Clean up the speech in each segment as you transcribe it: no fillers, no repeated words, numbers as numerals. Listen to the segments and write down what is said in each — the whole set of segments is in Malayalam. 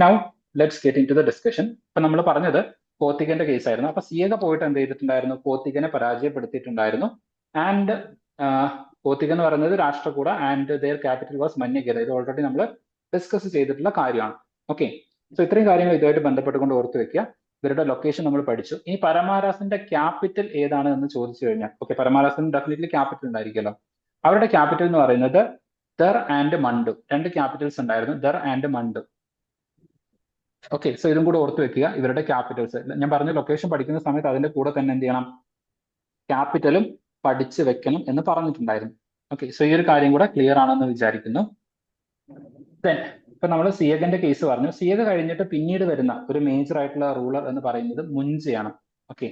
Now let's get into the discussion. ഇപ്പൊ നമ്മൾ പറഞ്ഞത് കോത്തികന്റെ കേസ് ആയിരുന്നു. അപ്പൊ സിയക പോയിട്ട് എന്ത് ചെയ്തിട്ടുണ്ടായിരുന്നു? കോത്തികനെ പരാജയപ്പെടുത്തിയിട്ടുണ്ടായിരുന്നു. ആൻഡ് കോത്തിക എന്ന് പറയുന്നത് Rashtrakuta and their capital was Manyagira. ഇത് ഓൾറെഡി നമ്മൾ ഡിസ്കസ് ചെയ്തിട്ടുള്ള കാര്യമാണ്. ഓക്കെ, സോ ഇത്രയും കാര്യങ്ങൾ ഇതുമായിട്ട് ബന്ധപ്പെട്ടുകൊണ്ട് ഓർത്ത് വെക്കുക. ഇവരുടെ ലൊക്കേഷൻ നമ്മൾ പഠിച്ചു. ഈ പരമാരാസിന്റെ ക്യാപിറ്റൽ ഏതാണ് എന്ന് ചോദിച്ചു കഴിഞ്ഞാൽ, ഓക്കെ, പരമാരാസിന് ഡെഫിനറ്റ്ലി ക്യാപിറ്റൽ ഉണ്ടായിരിക്കുമല്ലോ. അവരുടെ ക്യാപിറ്റൽ എന്ന് പറയുന്നത് ദർ ആൻഡ് മണ്ടു. രണ്ട് ക്യാപിറ്റൽസ് ഉണ്ടായിരുന്നു, there and Mandu. Okay, so ഇതും കൂടെ ഓർത്ത് വെക്കുക, ഇവരുടെ ക്യാപിറ്റൽസ്. ഞാൻ പറഞ്ഞ ലൊക്കേഷൻ പഠിക്കുന്ന സമയത്ത് അതിന്റെ കൂടെ തന്നെ എന്ത് ചെയ്യണം? ക്യാപിറ്റലും പഠിച്ചു വെക്കണം എന്ന് പറഞ്ഞിട്ടുണ്ടായിരുന്നു. ഓക്കെ, സോ ഈ ഒരു കാര്യം കൂടെ ക്ലിയർ ആണെന്ന് വിചാരിക്കുന്നു. ദെൻ ഇപ്പൊ നമ്മൾ സിയഗന്റെ കേസ് പറഞ്ഞു. സിയഗ കഴിഞ്ഞിട്ട് പിന്നീട് വരുന്ന ഒരു മേജർ ആയിട്ടുള്ള റൂളർ എന്ന് പറയുന്നത് മുഞ്ചയാണ്. Okay,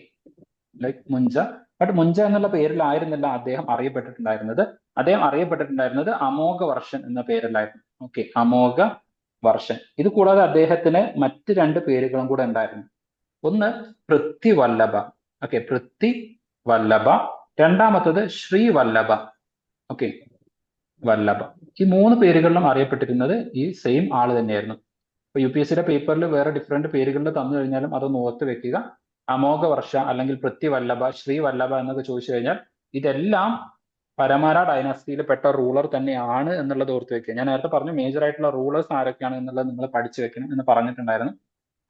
like Munja. But Munja എന്നുള്ള പേരിലായിരുന്നില്ല അദ്ദേഹം അറിയപ്പെട്ടിട്ടുണ്ടായിരുന്നത്. അദ്ദേഹം അറിയപ്പെട്ടിട്ടുണ്ടായിരുന്നത് അമോഘ വർഷൻ എന്ന പേരിലായിരുന്നു. ഓക്കെ, അമോഘ വർഷൻ. ഇത് കൂടാതെ അദ്ദേഹത്തിന് മറ്റ് രണ്ട് പേരുകളും കൂടെ ഉണ്ടായിരുന്നു. ഒന്ന് പൃഥ്വിവല്ലഭ. ഓക്കെ, പൃഥ്വിവല്ലഭ. രണ്ടാമത്തത് ശ്രീവല്ലഭ. ഓക്കെ, വല്ലഭ. ഈ മൂന്ന് പേരുകളിലും അറിയപ്പെട്ടിരുന്നത് ഈ സെയിം ആള് തന്നെയായിരുന്നു. ഇപ്പൊ UPSCയുടെ പേപ്പറിൽ വേറെ ഡിഫറെന്റ് പേരുകളിൽ തന്നു കഴിഞ്ഞാലും അതൊന്ന് ഓർത്ത് വെക്കുക. അമോഘ വർഷ അല്ലെങ്കിൽ പൃഥ്വിവല്ലഭ, ശ്രീവല്ലഭ എന്നൊക്കെ ചോദിച്ചു കഴിഞ്ഞാൽ ഇതെല്ലാം പരമാര ഡൈനാസ്റ്റിയിൽ പെട്ട റൂളർ തന്നെയാണ് എന്നുള്ളത് ഓർത്ത് വെക്കുക. ഞാൻ നേരത്തെ പറഞ്ഞു മേജർ ആയിട്ടുള്ള റൂളേഴ്സ് ആരൊക്കെയാണ് എന്നുള്ളത് നിങ്ങൾ പഠിച്ചു വെക്കണം എന്ന് പറഞ്ഞിട്ടുണ്ടായിരുന്നു.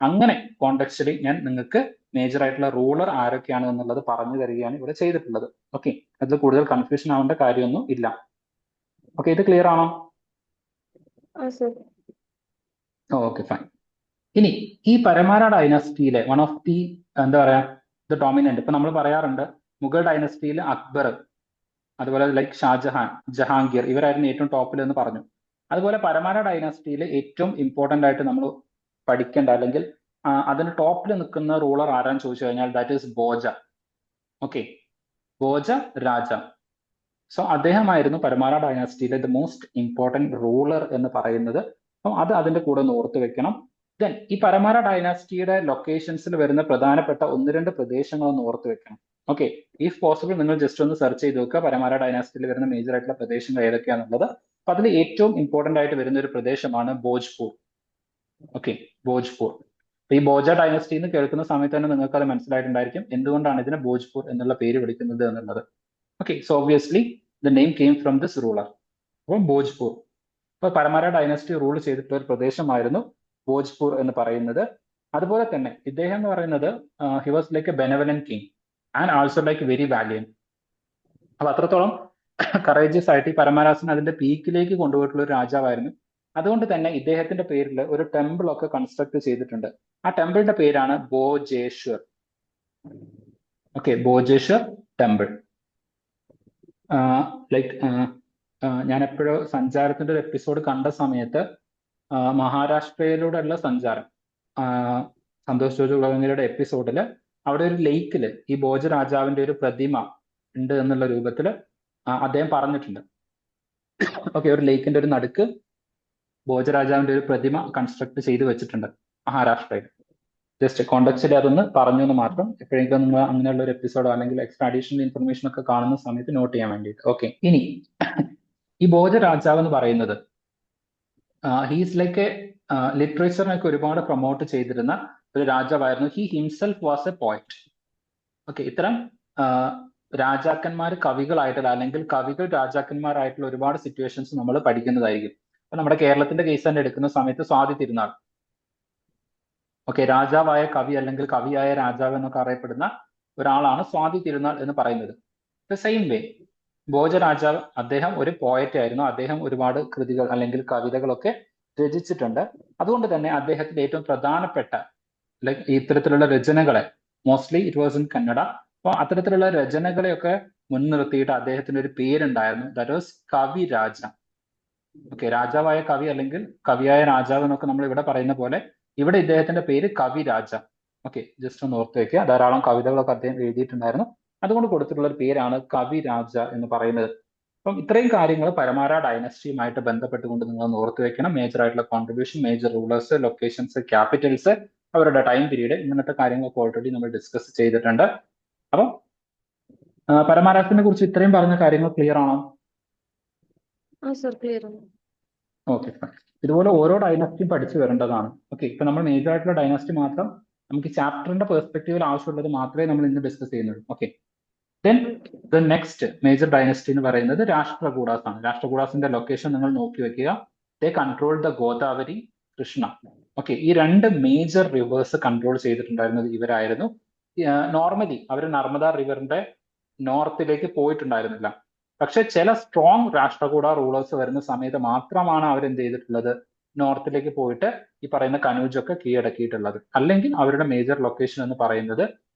അങ്ങനെ കോണ്ടെക്സ്റ്റിൽ ഞാൻ നിങ്ങൾക്ക് മേജർ ആയിട്ടുള്ള റൂളർ ആരൊക്കെയാണ് എന്നുള്ളത് പറഞ്ഞു തരികയാണ് ഇവിടെ ചെയ്തിട്ടുള്ളത്. ഓക്കെ, അതിൽ കൂടുതൽ കൺഫ്യൂഷൻ ആവേണ്ട കാര്യമൊന്നും ഇല്ല. ഓക്കെ, ഇത് ക്ലിയർ ആണോ? Okay, fine. ഇനി ഈ പരമാര ഡൈനാസ്റ്റിയിലെ വൺ ഓഫ് ദി എന്താ പറയാ ദ ഡോമിനന്റ്, ഇപ്പൊ നമ്മൾ പറയാറുണ്ട് മുഗൾ ഡൈനാസ്റ്റിയിൽ അക്ബർ, അതുപോലെ ലൈക്ക് ഷാജഹാൻ, ജഹാംഗീർ, ഇവരായിരുന്നു ഏറ്റവും ടോപ്പിൽ എന്ന് പറഞ്ഞു. അതുപോലെ പരമാര ഡൈനാസ്റ്റിയിൽ ഏറ്റവും ഇമ്പോർട്ടന്റ് ആയിട്ട് നമ്മൾ പഠിക്കേണ്ട അല്ലെങ്കിൽ അതിന് ടോപ്പിൽ നിൽക്കുന്ന റൂളർ ആരാന്ന് ചോദിച്ചു കഴിഞ്ഞാൽ that is Bhoja. Okay, Bhoja Raja. So അദ്ദേഹമായിരുന്നു പരമാര ഡൈനാസ്റ്റിയിലെ ദ മോസ്റ്റ് ഇമ്പോർട്ടന്റ് റൂളർ എന്ന് പറയുന്നത്. അപ്പം അത് അതിന്റെ കൂടെ ഒന്ന് ഓർത്ത് വെക്കണം. ദെൻ ഈ പരമാര ഡൈനാസ്റ്റിയുടെ ലൊക്കേഷൻസിൽ വരുന്ന പ്രധാനപ്പെട്ട ഒന്ന് രണ്ട് പ്രദേശങ്ങൾ ഒന്ന് ഓർത്ത് വെക്കണം. ഓക്കെ, ഇഫ് പോസിബിൾ നിങ്ങൾ ജസ്റ്റ് ഒന്ന് സെർച്ച് ചെയ്ത് നോക്കുക പരമാര ഡൈനാസ്റ്റിയിൽ വരുന്ന മേജർ ആയിട്ടുള്ള പ്രദേശങ്ങൾ ഏതൊക്കെയാണെന്നുള്ളത്. അപ്പൊ അതിൽ ഏറ്റവും ഇമ്പോർട്ടന്റ് ആയിട്ട് വരുന്ന ഒരു പ്രദേശമാണ് ഭോജ്പൂർ. ഓക്കെ, ഭോജ്പൂർ. ഈ ഭോജ ഡൈനസ്റ്റി എന്ന് കേൾക്കുന്ന സമയത്ത് തന്നെ നിങ്ങൾക്ക് അത് മനസ്സിലായിട്ടുണ്ടായിരിക്കും എന്തുകൊണ്ടാണ് ഇതിനെ ഭോജ്പൂർ എന്നുള്ള പേര് വിളിക്കുന്നത് എന്നുള്ളത്. Okay, so obviously the name came from this ruler. അപ്പം ഭോജ്പൂർ, ഇപ്പൊ പരമാര ഡൈനസ്റ്റി റൂൾ ചെയ്തിട്ടുള്ള ഒരു പ്രദേശമായിരുന്നു ഭോജ്പൂർ എന്ന് പറയുന്നത്. അതുപോലെ തന്നെ ഇദ്ദേഹം എന്ന് പറയുന്നത് he was like A benevolent king and also like very valiant. അപ്പൊ അത്രത്തോളം കറേജിയസ് ആയിട്ട് ഈ പരമാരാസിനെ അതിന്റെ പീക്കിലേക്ക് കൊണ്ടുപോയിട്ടുള്ള ഒരു രാജാവായിരുന്നു. അതുകൊണ്ട് തന്നെ ഇദ്ദേഹത്തിന്റെ പേരിൽ ഒരു ടെമ്പിൾ ഒക്കെ കൺസ്ട്രക്ട് ചെയ്തിട്ടുണ്ട്. ആ ടെമ്പിളിന്റെ പേരാണ് Bhojeshwar. Okay, Bhojeshwar temple. Like ഞാൻ എപ്പോഴും സഞ്ചാരത്തിന്റെ ഒരു എപ്പിസോഡ് കണ്ട സമയത്ത് മഹാരാഷ്ട്രയിലൂടെയുള്ള സഞ്ചാരം, സന്തോഷ് ജോർജ് കുളങ്ങരയുടെ എപ്പിസോഡിൽ അവിടെ ഒരു ലേക്കില് ഈ ഭോജ രാജാവിന്റെ ഒരു പ്രതിമ ഉണ്ട് എന്നുള്ള രൂപത്തിൽ അദ്ദേഹം പറഞ്ഞിട്ടുണ്ട്. ഓക്കെ, ഒരു ലേക്കിന്റെ ഒരു നടുക്ക് ഭോജരാജാവിന്റെ ഒരു പ്രതിമ കൺസ്ട്രക്ട് ചെയ്ത് വെച്ചിട്ടുണ്ട് മഹാരാഷ്ട്രയിൽ. ജസ്റ്റ് കോണ്ടക്സ്റ്റിൽ അതൊന്ന് പറഞ്ഞു എന്ന് മാത്രം. എപ്പോഴെങ്കിലും നിങ്ങൾ അങ്ങനെയുള്ള ഒരു എപ്പിസോഡോ അല്ലെങ്കിൽ എക്സ്ട്രാ അഡീഷണൽ ഇൻഫർമേഷൻ ഒക്കെ കാണുന്ന സമയത്ത് നോട്ട് ചെയ്യാൻ വേണ്ടിയിട്ട്. ഓക്കെ, ഇനി ഈ ഭോജ രാജാവ് എന്ന് പറയുന്നത് ഹീസ് ലൈക്ക് എ ലിറ്ററേച്ചറിനൊക്കെ ഒരുപാട് പ്രൊമോട്ട് ചെയ്തിരുന്ന ഒരു രാജാവായിരുന്നു. He himself was A poet. Okay, ഇത്തരം രാജാക്കന്മാർ കവികളായിട്ടുള്ള അല്ലെങ്കിൽ കവികൾ രാജാക്കന്മാരായിട്ടുള്ള ഒരുപാട് സിറ്റുവേഷൻസ് നമ്മൾ പഠിക്കുന്നതായിരിക്കും. അപ്പൊ നമ്മുടെ കേരളത്തിന്റെ കേസ് തന്നെ എടുക്കുന്ന സമയത്ത് സ്വാതി തിരുനാൾ, ഓക്കെ, രാജാവായ കവി അല്ലെങ്കിൽ കവിയായ രാജാവ് എന്നൊക്കെ അറിയപ്പെടുന്ന ഒരാളാണ് സ്വാതി തിരുനാൾ എന്ന് പറയുന്നത്. ദ സെയിം വേ ഭോജ രാജാവ് അദ്ദേഹം ഒരു പോയറ്റ് ആയിരുന്നു. അദ്ദേഹം ഒരുപാട് കൃതികൾ അല്ലെങ്കിൽ കവിതകളൊക്കെ രചിച്ചിട്ടുണ്ട്. അതുകൊണ്ട് തന്നെ അദ്ദേഹത്തിന്റെ ഏറ്റവും പ്രധാനപ്പെട്ട ലൈക്ക് ഇത്തരത്തിലുള്ള രചനകളെ, mostly it was in Kannada, അപ്പൊ അത്തരത്തിലുള്ള രചനകളെയൊക്കെ മുൻനിർത്തിയിട്ട് അദ്ദേഹത്തിന് ഒരു പേരുണ്ടായിരുന്നു, ദാറ്റ് വാസ് കവിരാജ. ഓക്കെ, രാജാവായ കവി അല്ലെങ്കിൽ കവിയായ രാജാവ് എന്നൊക്കെ നമ്മൾ ഇവിടെ പറയുന്ന പോലെ ഇവിടെ ഇദ്ദേഹത്തിന്റെ പേര് കവിരാജ. ഓക്കെ, ജസ്റ്റ് ഒന്ന് ഓർത്ത് വെക്കുക. ധാരാളം കവിതകളൊക്കെ അദ്ദേഹം എഴുതിയിട്ടുണ്ടായിരുന്നു. അതുകൊണ്ട് കൊടുത്തിട്ടുള്ള ഒരു പേരാണ് കവിരാജ എന്ന് പറയുന്നത്. അപ്പം ഇത്രയും കാര്യങ്ങൾ പരമാര ഡൈനസ്റ്റിയുമായിട്ട് ബന്ധപ്പെട്ടുകൊണ്ട് നിങ്ങൾ ഓർത്ത് വെക്കണം. മേജർ ആയിട്ടുള്ള contribution, major rulers, locations, Capitals, അവരുടെ ടൈം പീരീഡ്, ഇങ്ങനത്തെ കാര്യങ്ങളൊക്കെ ഓൾറെഡി നമ്മൾ ഡിസ്കസ് ചെയ്തിട്ടുണ്ട്. അപ്പം പരമാരാസിനെ കുറിച്ച് ഇത്രയും പറഞ്ഞ കാര്യങ്ങൾ ക്ലിയർ ആണോ? ഓക്കെ, ഇതുപോലെ ഓരോ ഡൈനാസ്റ്റിയും പഠിച്ചു വരേണ്ടതാണ്. ഓക്കെ, ഇപ്പൊ നമ്മൾ മേജർ ആയിട്ടുള്ള ഡൈനാസ്റ്റി മാത്രം നമുക്ക് ചാപ്റ്ററിന്റെ പെർസ്പെക്റ്റീവിൽ ആവശ്യമുള്ളത് മാത്രമേ നമ്മൾ ഇന്ന് ഡിസ്കസ് ചെയ്യുന്നുള്ളൂ. Okay, then the next major dynasty എന്ന് പറയുന്നത് രാഷ്ട്രകൂടാസ് ആണ്. രാഷ്ട്രകൂടാസിന്റെ ലൊക്കേഷൻ നിങ്ങൾ നോക്കി വെക്കുക. They control the Godavari, Krishna. Okay, ഈ രണ്ട് മേജർ റിവേഴ്സ് കൺട്രോൾ ചെയ്തിട്ടുണ്ടായിരുന്നത് ഇവരായിരുന്നു. നോർമലി അവർ നർമ്മദ റിവറിന്റെ നോർത്തിലേക്ക് പോയിട്ടുണ്ടായിരുന്നില്ല. പക്ഷെ ചില സ്ട്രോങ് രാഷ്ട്രകൂട റൂളേഴ്സ് വരുന്ന സമയത്ത് മാത്രമാണ് അവർ എന്ത് ചെയ്തിട്ടുള്ളത്, നോർത്തിലേക്ക് പോയിട്ട് ഈ പറയുന്ന കനൂജൊക്കെ കീഴടക്കിയിട്ടുള്ളത്. അല്ലെങ്കിൽ അവരുടെ മേജർ ലൊക്കേഷൻ എന്ന് പറയുന്നത്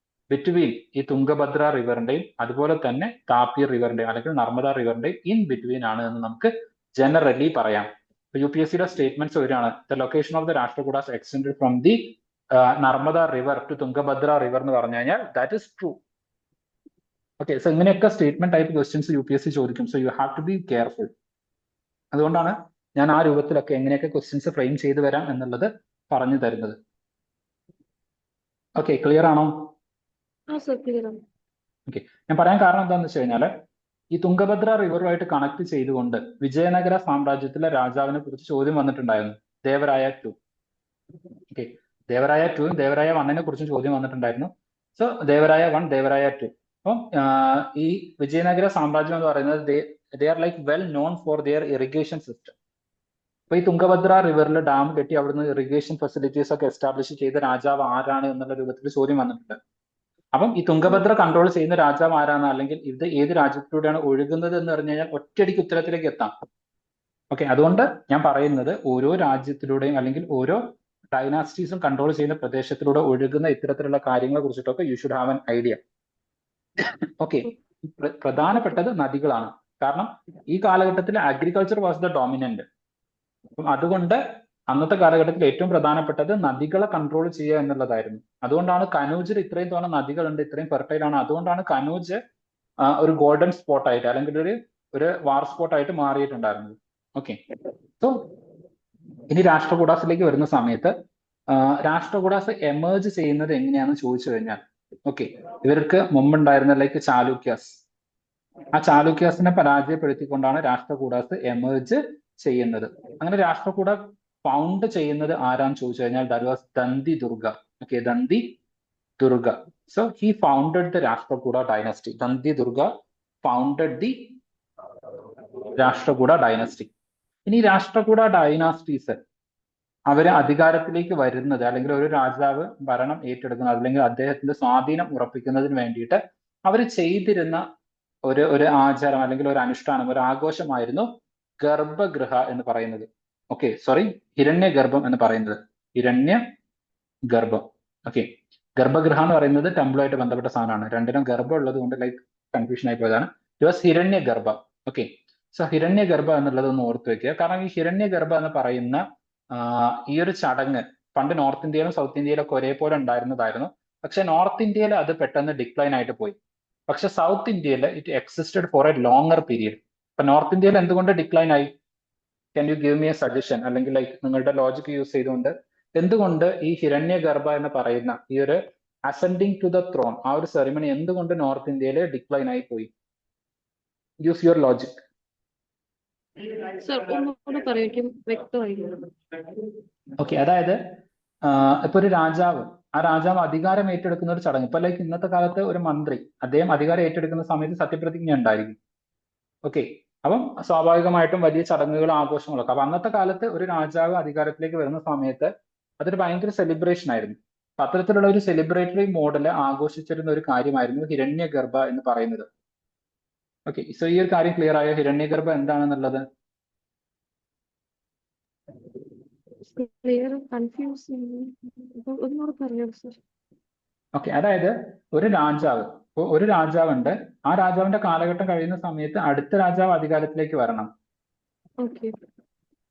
ബിറ്റ്വീൻ ഈ തുംഗഭദ്ര റിവറിന്റെയും അതുപോലെ തന്നെ താപി റിവറിന്റെയും അല്ലെങ്കിൽ നർമ്മദ റിവറിന്റെയും ഇൻ ബിറ്റ്വീൻ ആണ് എന്ന് നമുക്ക് ജനറലി പറയാം. UPSCയുടെ സ്റ്റേറ്റ്മെന്റ്സ് വരികയാണ്, the location of the Rashtrakutas extended from the Narmada river to Tungabhadra river എന്ന് പറഞ്ഞു കഴിഞ്ഞാൽ that is true. Okay, so ഇങ്ങനെയൊക്കെ സ്റ്റേറ്റ്മെന്റ് ടൈപ്പ് ക്വസ്റ്റ്യൻസ് UPSC ചോദിക്കും. So you have to be careful. അതുകൊണ്ടാണ് ഞാൻ ആ രൂപത്തിലൊക്കെ എങ്ങനെയൊക്കെ ക്വസ്റ്റ്യൻസ് ഫ്രെയിം ചെയ്തു വരാം എന്നുള്ളത് പറഞ്ഞു തരുന്നത്. ഓക്കെ, ക്ലിയർ ആണോ? ഓക്കെ, ഞാൻ പറയാൻ കാരണം എന്താണെന്ന് വെച്ച് കഴിഞ്ഞാൽ ഈ തുംഗഭദ്ര റിവറുമായിട്ട് കണക്ട് ചെയ്തുകൊണ്ട് വിജയനഗര സാമ്രാജ്യത്തിലെ രാജാവിനെ കുറിച്ച് ചോദ്യം വന്നിട്ടുണ്ടായിരുന്നു, ദേവരായ 2. ഓക്കെ, ദേവരായ 2 ദേവരായ 1 കുറിച്ചും ചോദ്യം വന്നിട്ടുണ്ടായിരുന്നു. സോ ദേവരായ 1, ദേവരായ 2. അപ്പം ഈ വിജയനഗര സാമ്രാജ്യം എന്ന് പറയുന്നത് they are like well known for their irrigation system. അപ്പൊ ഈ തുംഗഭദ്ര റിവറിൽ ഡാം കെട്ടി അവിടുന്ന് ഇറിഗേഷൻ ഫെസിലിറ്റീസ് ഒക്കെ എസ്റ്റാബ്ലിഷ് ചെയ്ത രാജാവ് ആരാണ് എന്നുള്ള രൂപത്തിൽ ചോദ്യം വന്നിട്ടുണ്ട്. അപ്പം ഈ തുംഗഭദ്ര കൺട്രോൾ ചെയ്യുന്ന രാജാവ് ആരാണ്, അല്ലെങ്കിൽ ഇത് ഏത് രാജ്യത്തിലൂടെയാണ് ഒഴുകുന്നത് എന്ന് പറഞ്ഞു കഴിഞ്ഞാൽ ഒറ്റയടിക്ക് ഉത്തരത്തിലേക്ക് എത്താം. ഓക്കെ, അതുകൊണ്ട് ഞാൻ പറയുന്നത് ഓരോ രാജ്യത്തിലൂടെയും അല്ലെങ്കിൽ ഓരോ ഡൈനാസ്റ്റീസും കൺട്രോൾ ചെയ്യുന്ന പ്രദേശത്തിലൂടെ ഒഴുകുന്ന ഇത്തരത്തിലുള്ള കാര്യങ്ങളെ കുറിച്ചിട്ടൊക്കെ you should have an idea. Okay, പ്രധാനപ്പെട്ടത് നദികളാണ്. കാരണം ഈ കാലഘട്ടത്തിൽ അഗ്രികൾച്ചർ വാസ് ദ ഡോമിനന്റ്. അപ്പം അതുകൊണ്ട് അന്നത്തെ കാലഘട്ടത്തിൽ ഏറ്റവും പ്രധാനപ്പെട്ടത് നദികളെ കൺട്രോൾ ചെയ്യുക എന്നുള്ളതായിരുന്നു. അതുകൊണ്ടാണ് കനൂജിൽ ഇത്രയും തോന്നുന്ന നദികളുണ്ട്, ഇത്രയും ഫെർട്ടൈൽ ആണ്. അതുകൊണ്ടാണ് കനൂജ് ഒരു ഗോൾഡൻ സ്പോട്ട് ആയിട്ട് അല്ലെങ്കിൽ ഒരു വാർ സ്പോട്ട് ആയിട്ട് മാറിയിട്ടുണ്ടായിരുന്നത്. ഓക്കെ, സോ ഇനി രാഷ്ട്രകൂടാസിലേക്ക് വരുന്ന സമയത്ത് രാഷ്ട്രകൂടാസ് എമേർജ് ചെയ്യുന്നത് എങ്ങനെയാണെന്ന് ചോദിച്ചു കഴിഞ്ഞാൽ, ഓക്കെ, ഇവർക്ക് മുമ്പുണ്ടായിരുന്ന ലൈക്ക് ചാലൂക്യാസ്, ആ ചാലൂക്യാസിനെ പരാജയപ്പെടുത്തിക്കൊണ്ടാണ് രാഷ്ട്രകൂടാസ് എമേർജ് ചെയ്യുന്നത്. അങ്ങനെ രാഷ്ട്രകൂട ഫൗണ്ട് ചെയ്യുന്നത് ആരാന്ന് ചോദിച്ചു കഴിഞ്ഞാൽ that was Dandi Durga. Okay, Dandi Durga. So he founded the Rashtrakuta dynasty. Dandi Durga founded the Rashtrakuta dynasty. ഇനി രാഷ്ട്രകൂട ഡൈനാസ്റ്റീസ് അവര് അധികാരത്തിലേക്ക് വരുന്നത് അല്ലെങ്കിൽ ഒരു രാജാവ് ഭരണം ഏറ്റെടുക്കുന്നത് അല്ലെങ്കിൽ അദ്ദേഹത്തിന്റെ സ്വാധീനം ഉറപ്പിക്കുന്നതിന് വേണ്ടിയിട്ട് അവർ ചെയ്തിരുന്ന ഒരു ആചാരം അല്ലെങ്കിൽ ഒരു അനുഷ്ഠാനം, ഒരു ആഘോഷമായിരുന്നു ഗർഭഗൃഹ എന്ന് പറയുന്നത്. ഓക്കെ, സോറി, ഹിരണ്യഗർഭം എന്ന് പറയുന്നത്. ഹിരണ്യഗർഭം. ഓക്കെ, ഗർഭഗൃഹ എന്ന് പറയുന്നത് ടെമ്പിളുമായിട്ട് ബന്ധപ്പെട്ട സാധനമാണ്. രണ്ടിനും ഗർഭം ഉള്ളത് കൊണ്ട് ലൈക്ക് കൺഫ്യൂഷൻ ആയി പോയതാണ്. It was Hiranyagarbha. Okay, so Hiranyagarbha എന്നുള്ളത് ഒന്ന് ഓർത്ത് വെക്കുക. കാരണം ഈ ഹിരണ്യഗർഭ എന്ന് പറയുന്ന ഈ ഒരു ചടങ്ങ് പണ്ട് നോർത്ത് ഇന്ത്യയിലും സൗത്ത് ഇന്ത്യയിലൊക്കെ ഒരേപോലെ ഉണ്ടായിരുന്നതായിരുന്നു. പക്ഷെ നോർത്ത് ഇന്ത്യയിൽ അത് പെട്ടെന്ന് ഡിക്ലൈൻ ആയിട്ട് പോയി. പക്ഷെ സൗത്ത് ഇന്ത്യയിൽ it existed for a longer period. ഇപ്പൊ നോർത്ത് ഇന്ത്യയിൽ എന്തുകൊണ്ട് ഡിക്ലൈൻ ആയി? Can you give me a suggestion? അല്ലെങ്കിൽ ലൈക്ക് നിങ്ങളുടെ ലോജിക് യൂസ് ചെയ്തുകൊണ്ട് എന്തുകൊണ്ട് ഈ ഹിരണ്യഗർഭ എന്ന് പറയുന്ന ഈ ഒരു അസെൻഡിങ് ടു ദ ത്രോൺ ആ ഒരു സെറിമണി എന്തുകൊണ്ട് നോർത്ത് ഇന്ത്യയിൽ ഡിക്ലൈൻ ആയി പോയി? Use your logic. ഓക്കെ, അതായത് ഇപ്പൊ ഒരു രാജാവ്, ആ രാജാവ് അധികാരം ഏറ്റെടുക്കുന്ന ഒരു ചടങ്ങ്. ഇപ്പൊ ലൈക്ക് ഇന്നത്തെ കാലത്ത് ഒരു മന്ത്രി അദ്ദേഹം അധികാരം ഏറ്റെടുക്കുന്ന സമയത്ത് സത്യപ്രതിജ്ഞ ഉണ്ടായിരിക്കും. ഓക്കെ, അപ്പം സ്വാഭാവികമായിട്ടും വലിയ ചടങ്ങുകളും ആഘോഷങ്ങളൊക്കെ. അപ്പൊ അന്നത്തെ കാലത്ത് ഒരു രാജാവ് അധികാരത്തിലേക്ക് വരുന്ന സമയത്ത് അതൊരു ഭയങ്കര സെലിബ്രേഷൻ ആയിരുന്നു. അത്തരത്തിലുള്ള ഒരു സെലിബ്രേറ്ററി മോഡല് ആഘോഷിച്ചിരുന്ന ഒരു കാര്യമായിരുന്നു ഹിരണ്യഗർഭ എന്ന് പറയുന്നത്. ഓക്കെ, സോ ഈ ഒരു കാര്യം ക്ലിയർ ആയോ? ഹിരണ്യഗർഭ എന്താണെന്നുള്ളത്? ഓക്കെ, അതായത് ഒരു രാജാവുണ്ട്. ആ രാജാവിന്റെ കാലഘട്ടം കഴിയുന്ന സമയത്ത് അടുത്ത രാജാവ് അധികാരത്തിലേക്ക് വരണം.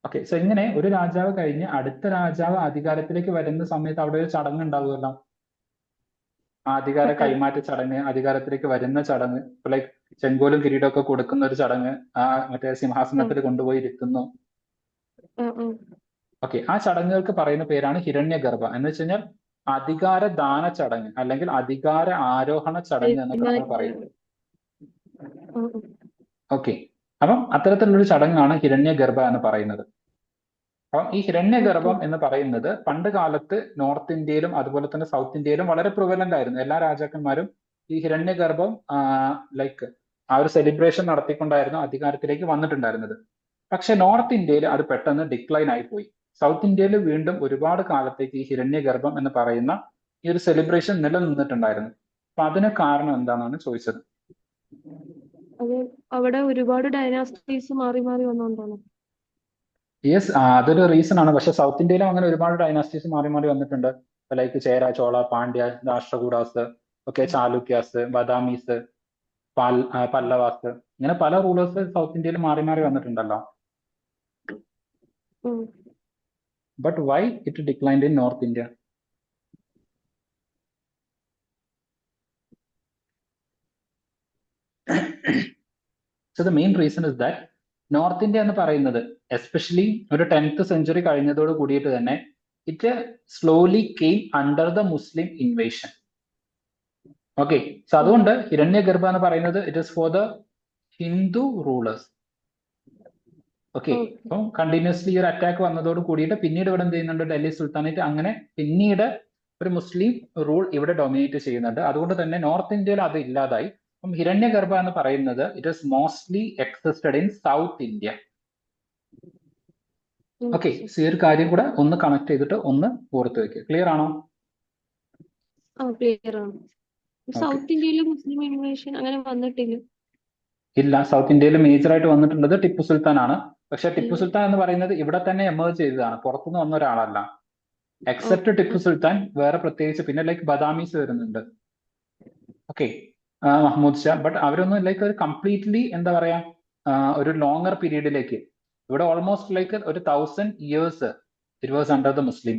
ഓക്കെ, സോ ഇങ്ങനെ ഒരു രാജാവ് കഴിഞ്ഞ് അടുത്ത രാജാവ് അധികാരത്തിലേക്ക് വരുന്ന സമയത്ത് അവിടെ ഒരു ചടങ്ങ് ഉണ്ടാവുമല്ലോ. ആ അധികാര കൈമാറ്റ ചടങ്ങ്, അധികാരത്തിലേക്ക് വരുന്ന ചടങ്ങ്, ലൈക്ക് ചെങ്കോലും കിരീടമൊക്കെ കൊടുക്കുന്ന ഒരു ചടങ്ങ്, ആ മറ്റേ സിംഹാസനത്തിൽ കൊണ്ടുപോയി ഇരുത്തുന്നു. ഓക്കെ, ആ ചടങ്ങുകൾക്ക് പറയുന്ന പേരാണ് ഹിരണ്യഗർഭ. എന്ന് വെച്ച് കഴിഞ്ഞാൽ അധികാര ദാന ചടങ്ങ് അല്ലെങ്കിൽ അധികാര ആരോഹണ ചടങ്ങ് എന്നൊക്കെ നമ്മൾ പറയുന്നത്. ഓക്കെ, അപ്പം അത്തരത്തിലുള്ളൊരു ചടങ്ങാണ് ഹിരണ്യഗർഭ എന്ന് പറയുന്നത്. അപ്പം ഈ ഹിരണ്യഗർഭം എന്ന് പറയുന്നത് പണ്ട് കാലത്ത് നോർത്ത് ഇന്ത്യയിലും അതുപോലെ തന്നെ സൗത്ത് ഇന്ത്യയിലും വളരെ പ്രിവലന്റ് ആയിരുന്നു. എല്ലാ രാജാക്കന്മാരും ഈ ഹിരണ്യഗർഭം ലൈക്ക് ആ ഒരു സെലിബ്രേഷൻ നടത്തിക്കൊണ്ടായിരുന്നു അധികാരത്തിലേക്ക് വന്നിട്ടുണ്ടായിരുന്നത്. പക്ഷെ നോർത്ത് ഇന്ത്യയിൽ അത് പെട്ടെന്ന് ഡിക്ലൈൻ ആയി പോയി. സൗത്ത് ഇന്ത്യയിൽ വീണ്ടും ഒരുപാട് കാലത്തേക്ക് ഈ ഹിരണ്യഗർഭം എന്ന് പറയുന്ന ഈ ഒരു സെലിബ്രേഷൻ നിലനിന്നിട്ടുണ്ടായിരുന്നു. അപ്പൊ അതിന് കാരണം എന്താണെന്നാണ് ചോദിച്ചത്. അത് അവിടെ ഒരുപാട് ഡൈനാസ്റ്റീസ് മാറി മാറി വന്നുകൊണ്ടാണ്. യെസ്, അതൊരു റീസൺ ആണ്. പക്ഷെ സൗത്ത് ഇന്ത്യയിലും അങ്ങനെ ഒരുപാട് ഡൈനാസ്റ്റീസ് മാറി മാറി വന്നിട്ടുണ്ട്. ലൈക്ക് ചേര, ചോള, പാണ്ഡ്യ, രാഷ്ട്രകൂടാസ്, ഒക്കെ ചാലുക്യാസ്, ബദാമീസ്, പല്ലവാസ്, ഇങ്ങനെ പല റൂളേഴ്സ് സൗത്ത് ഇന്ത്യയിൽ മാറി മാറി വന്നിട്ടുണ്ടല്ലോ. But why it declined in north India? So the main reason is that north India എന്ന് പറയുന്നത് എസ്പെഷ്യലി ഒരു 10th സെഞ്ചുറി കഴിഞ്ഞതോട് കൂടിയിട്ട് തന്നെ it slowly came under the Muslim invasion. Okay, so അതുകൊണ്ട് ഹിരണ്യഗർഭ എന്ന് പറയുന്നത് it is for the Hindu rulers. Okay, അപ്പം കണ്ടിന്യൂസ്ലി ഒരു അറ്റാക്ക് വന്നതോട് കൂടിയിട്ട് പിന്നീട് ഇവിടെ എന്ത് ചെയ്യുന്നുണ്ട്, ഡൽഹി സുൽത്താനേറ്റ്, അങ്ങനെ പിന്നീട് ഒരു മുസ്ലിം റൂൾ ഇവിടെ ഡൊമിനേറ്റ് ചെയ്യുന്നുണ്ട്. അതുകൊണ്ട് തന്നെ നോർത്ത് ഇന്ത്യയിൽ അത് ഇല്ലാതായി. അപ്പം ഹിരണ്യഗർഭ എന്ന് പറയുന്നത് it is mostly existed in south India. Okay, so ഈ ഒരു കാര്യം കൂടെ ഒന്ന് കണക്ട് ചെയ്തിട്ട് ഒന്ന് ഓർത്ത് വെക്കുക. ക്ലിയർ ആണോ? ക്ലിയർ ആണ്. സൗത്ത് ഇന്ത്യയിൽ മുസ്ലിം ഇൻവേഷൻ അങ്ങനെ വന്നിട്ടില്ല. ഇല്ല, സൗത്ത് ഇന്ത്യയിൽ മേജർ ആയിട്ട് വന്നിട്ടുള്ളത് ടിപ്പു സുൽത്താൻ ആണ്. പക്ഷെ ടിപ്പു സുൽത്താൻ എന്ന് പറയുന്നത് ഇവിടെ തന്നെ എമേർജ് ചെയ്തതാണ്, പുറത്തുനിന്ന് വന്ന ഒരാളല്ല. എക്സെപ്റ്റ് ടിപ്പു സുൽത്താൻ വേറെ പ്രത്യേകിച്ച് പിന്നെ ലൈക്ക് ബദാമീസ് വരുന്നുണ്ട്. ഓക്കെ, മഹ്മൂദ് ഷാ, ബട്ട് അവരൊന്നും ലൈക്ക് ഒരു കംപ്ലീറ്റ്ലി എന്താ പറയാ ഒരു ലോങ്ങർ പീരീഡിലേക്ക്, ഇവിടെ ഓൾമോസ്റ്റ് ലൈക്ക് ഒരു 1000 years it was under the Muslim.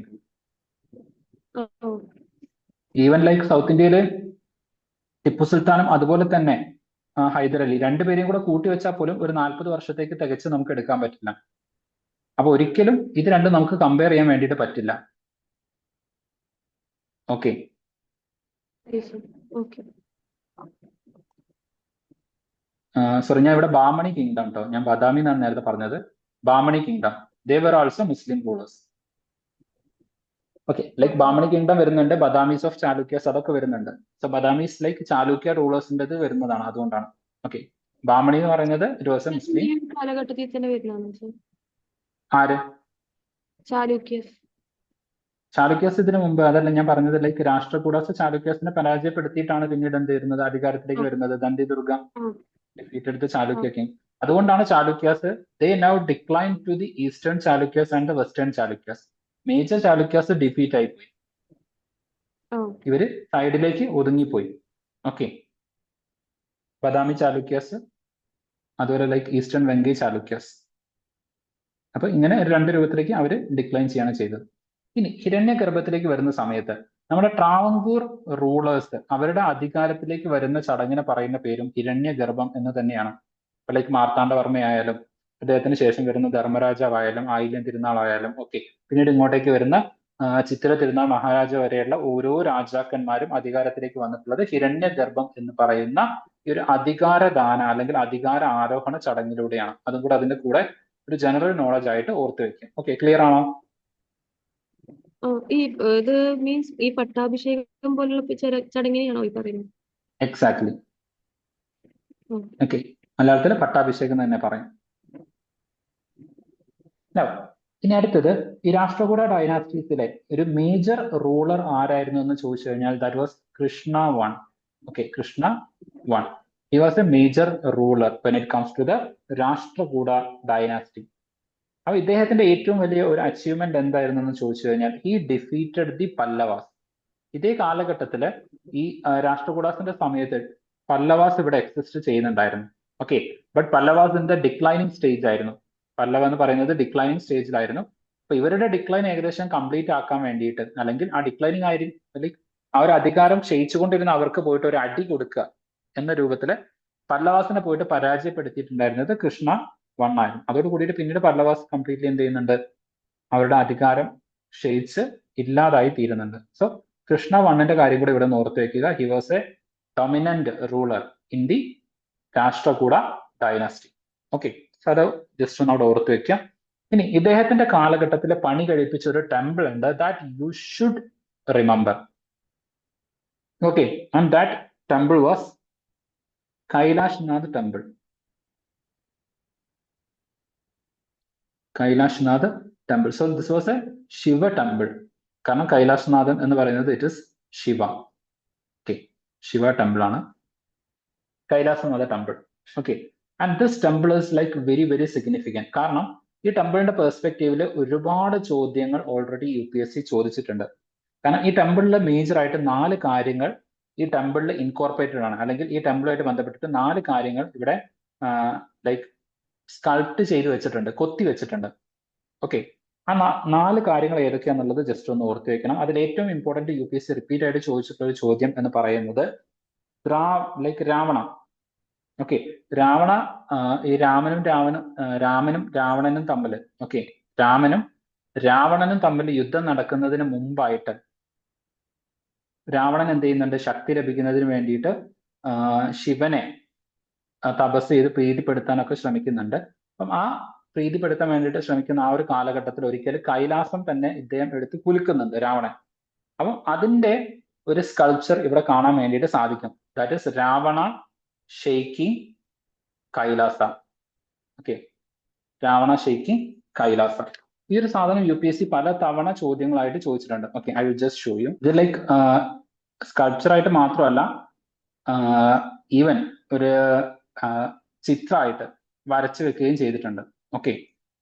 Even like south ഇന്ത്യയില് ടിപ്പു സുൽത്താനും അതുപോലെ തന്നെ ഹൈദർ അലി, രണ്ടുപേരെയും കൂടെ കൂട്ടി വെച്ചാൽ പോലും ഒരു 40 വർഷത്തേക്ക് തികച്ച് നമുക്ക് എടുക്കാൻ പറ്റില്ല. അപ്പൊ ഒരിക്കലും ഇത് രണ്ടും നമുക്ക് കമ്പയർ ചെയ്യാൻ വേണ്ടിയിട്ട് പറ്റില്ല. ഓക്കെ, സോറി, ഞാൻ ഇവിടെ ബാമണി കിങ്ഡം കേട്ടോ, ഞാൻ ബദാമി എന്നാണ് നേരത്തെ പറഞ്ഞത്. ബാമണി കിങ്ഡം, ദേ വർ ആൾസോ മുസ്ലിം റൂളേഴ്സ്. ഓക്കെ, ലൈക്ക് ബാമണി കിങ്ഡം വരുന്നുണ്ട്, ബദാമീസ് ഓഫ് ചാലുക്യാസ് അതൊക്കെ വരുന്നുണ്ട്. സോ ബദാമീസ് ലൈക്ക് ചാലുക്യ റൂളേഴ്സിന്റെ വരുന്നതാണ്, അതുകൊണ്ടാണ്. ഓക്കെ, ബാമണി എന്ന് പറയുന്നത് ഇറ്റ് വാസ് എ മുസ്ലിം കാലഘട്ടത്തിൽ തന്നെ വരുന്നതാണ്. ആര്? ചാലുക്യാസ് ഇതിനു മുമ്പ്, അതല്ല ഞാൻ പറഞ്ഞത്, ലൈക്ക് രാഷ്ട്രകൂടാസ് ചാലുക്യാസിനെ പരാജയപ്പെടുത്തിയിട്ടാണ് പിന്നീട് എന്ത് വരുന്നത്, അധികാരത്തിലേക്ക് വരുന്നത്. Dandi Durga defeated the Chalukya king. അതുകൊണ്ടാണ് Chalukyas they now decline to the eastern Chalukyas and the western Chalukyas. Major Chalukyas defeat ആയിപ്പോയി, ഇവര് സൈഡിലേക്ക് ഒതുങ്ങിപ്പോയി. ഓക്കെ, ബദാമി ചാലുക്യാസ്, അതുപോലെ ലൈക്ക് ഈസ്റ്റേൺ വെങ്കി ചാലുക്യാസ്. അപ്പൊ ഇങ്ങനെ രണ്ട് രൂപത്തിലേക്ക് അവര് ഡിക്ലൈൻ ചെയ്യാണ് ചെയ്തത്. ഇനി ഹിരണ്യഗർഭത്തിലേക്ക് വരുന്ന സമയത്ത് നമ്മുടെ ട്രാവൻകൂർ റൂളേഴ്സ് അവരുടെ അധികാരത്തിലേക്ക് വരുന്ന ചടങ്ങിനെ പറയുന്ന പേരും ഹിരണ്യഗർഭം എന്ന് തന്നെയാണ്. ലൈക്ക് മാർത്താണ്ഡവർമ്മയായാലും അദ്ദേഹത്തിന് ശേഷം വരുന്ന ധർമ്മരാജാവായാലും ആയില്യം തിരുനാളായാലും ഒക്കെ, പിന്നീട് ഇങ്ങോട്ടേക്ക് വരുന്ന ചിത്തിര തിരുനാൾ മഹാരാജ വരെയുള്ള ഓരോ രാജാക്കന്മാരും അധികാരത്തിലേക്ക് വന്നിട്ടുള്ളത് ഹിരണ്യഗർഭം എന്ന് പറയുന്ന ഈ ഒരു അധികാരദാന അല്ലെങ്കിൽ അധികാര ആരോഹണ ചടങ്ങിലൂടെയാണ്. അതും കൂടെ അതിന്റെ കൂടെ ഒരു ജനറൽ നോളജ് ആയിട്ട് ഓർത്ത് വെക്കും. ഓക്കെ, ക്ലിയർ ആണോ? ഇത് മീൻസ് ഈ പട്ടാഭിഷേകം പോലുള്ള ചടങ്ങിനെയാണോ ഈ പറയുന്നത്? എക്സാക്ട്ലി. ഓക്കെ, മലയാളത്തിൽ പട്ടാഭിഷേകം തന്നെ പറയും. ഇനി അടുത്തത് ഈ രാഷ്ട്രകൂട ഡൈനാസ്റ്റീസിലെ ഒരു മേജർ റൂളർ ആരായിരുന്നു എന്ന് ചോദിച്ചു കഴിഞ്ഞാൽ that was Krishna one. Okay, Krishna one, he was a major ruler when it comes to the Rashtrakuta dynasty. അപ്പൊ ഇദ്ദേഹത്തിന്റെ ഏറ്റവും വലിയ ഒരു അച്ചീവ്മെന്റ് എന്തായിരുന്നു എന്ന് ചോദിച്ചു കഴിഞ്ഞാൽ ഹി ഡിഫീറ്റഡ് ദി പല്ലവാസ്. ഇതേ കാലഘട്ടത്തില് ഈ രാഷ്ട്രകൂടാസിന്റെ സമയത്ത് പല്ലവാസ് ഇവിടെ എക്സിസ്റ്റ് ചെയ്യുന്നുണ്ടായിരുന്നു. Okay, but Pallavas in the declining stage ആയിരുന്നു. പല്ലവ എന്ന് പറയുന്നത് ഡിക്ലൈനിങ് സ്റ്റേജിലായിരുന്നു. അപ്പൊ ഇവരുടെ ഡിക്ലൈൻ ഏകദേശം കംപ്ലീറ്റ് ആക്കാൻ വേണ്ടിയിട്ട്, അല്ലെങ്കിൽ ആ ഡിക്ലൈനിങ് ആയിരിക്കും, അല്ലെങ്കിൽ ആ ഒരു അധികാരം ക്ഷയിച്ചുകൊണ്ടിരുന്ന അവർക്ക് പോയിട്ട് ഒരു അടി കൊടുക്കുക എന്ന രൂപത്തില് പല്ലവാസിനെ പോയിട്ട് പരാജയപ്പെടുത്തിയിട്ടുണ്ടായിരുന്നത് കൃഷ്ണ വൺ ആയിരുന്നു. അതോട് കൂടിയിട്ട് പിന്നീട് പല്ലവാസ് കംപ്ലീറ്റ്ലി എന്ത് ചെയ്യുന്നുണ്ട്, അവരുടെ അധികാരം ക്ഷയിച്ച് ഇല്ലാതായി തീരുന്നുണ്ട്. സോ കൃഷ്ണ വണ്ണിന്റെ കാര്യം കൂടെ ഇവിടെ ഓർത്ത് വെക്കുക. He was A dominant ruler in the Rashtrakuta dynasty. Okay, so അത് ജസ്റ്റ് ഒന്ന് അവിടെ ഓർത്ത് വെക്കാം. ഇനി ഇദ്ദേഹത്തിന്റെ കാലഘട്ടത്തിൽ പണി കഴിപ്പിച്ച ഒരു ടെമ്പിൾ ഉണ്ട് that you should remember. Okay, and that temple was Kailashnath temple. Kailashnath temple. So this was a Shiva temple. കാരണം കൈലാഷ്നാഥൻ എന്ന് പറയുന്നത് it is Shiva. Okay, Shiva temple ആണ് Kailasanatha temple. Okay, and this temple is like very very significant. കാരണം ഈ ടെമ്പിളിന്റെ പെർസ്പെക്റ്റീവിൽ ഒരുപാട് ചോദ്യങ്ങൾ ഓൾറെഡി UPSC ചോദിച്ചിട്ടുണ്ട്. കാരണം ഈ ടെമ്പിളിൽ മേജർ ആയിട്ട് 4 കാര്യങ്ങൾ ഈ ടെമ്പിളിൽ ഇൻകോർപ്പറേറ്റഡ് ആണ്, അല്ലെങ്കിൽ ഈ ടെമ്പിളുമായിട്ട് ബന്ധപ്പെട്ടിട്ട് 4 കാര്യങ്ങൾ ഇവിടെ ലൈക്ക് സ്കൾപ്റ്റ് ചെയ്ത് വെച്ചിട്ടുണ്ട്, കൊത്തി വെച്ചിട്ടുണ്ട്. ഓക്കെ, ആ 4 കാര്യങ്ങൾ ഏതൊക്കെയാണെന്നുള്ളത് ജസ്റ്റ് ഒന്ന് ഓർത്ത് വെക്കണം. അതിൽ ഏറ്റവും ഇമ്പോർട്ടന്റ് UPSC റിപ്പീറ്റ് ആയിട്ട് ചോദിച്ചിട്ടുള്ള ഒരു ചോദ്യം എന്ന് പറയുന്നത് രാവണ. ഓക്കെ, രാവണ ഈ രാമനും രാവണനും തമ്മിൽ, ഓക്കെ, രാവണനും തമ്മിൽ യുദ്ധം നടക്കുന്നതിന് മുമ്പായിട്ട് രാവണൻ എന്ത് ചെയ്യുന്നുണ്ട്, ശക്തി ലഭിക്കുന്നതിന് വേണ്ടിയിട്ട് ശിവനെ തപസ് ചെയ്ത് പ്രീതിപ്പെടുത്താനൊക്കെ ശ്രമിക്കുന്നുണ്ട്. അപ്പം ആ പ്രീതിപ്പെടുത്താൻ വേണ്ടിയിട്ട് ശ്രമിക്കുന്ന ആ ഒരു കാലഘട്ടത്തിൽ ഒരിക്കൽ കൈലാസം തന്നെ ഇദ്ദേഹം എടുത്ത് കുലുക്കുന്നുണ്ട്, രാവണൻ. അപ്പം അതിന്റെ ഒരു സ്കൾപ്ചർ ഇവിടെ കാണാൻ വേണ്ടിയിട്ട് സാധിക്കും. That is Ravana shaking Kailasa. Okay, Ravana shaking Kailasa. ഈ ഒരു സാധനം UPSC പല തവണ ചോദ്യങ്ങളായിട്ട് ചോദിച്ചിട്ടുണ്ട്. Okay, I will just show you. ഇത് ലൈക്ക് സ്കൾപ്ചർ ആയിട്ട് മാത്രമല്ല, ഈവൻ ഒരു ചിത്രമായിട്ട് വരച്ചു വെക്കുകയും ചെയ്തിട്ടുണ്ട്. ഓക്കെ,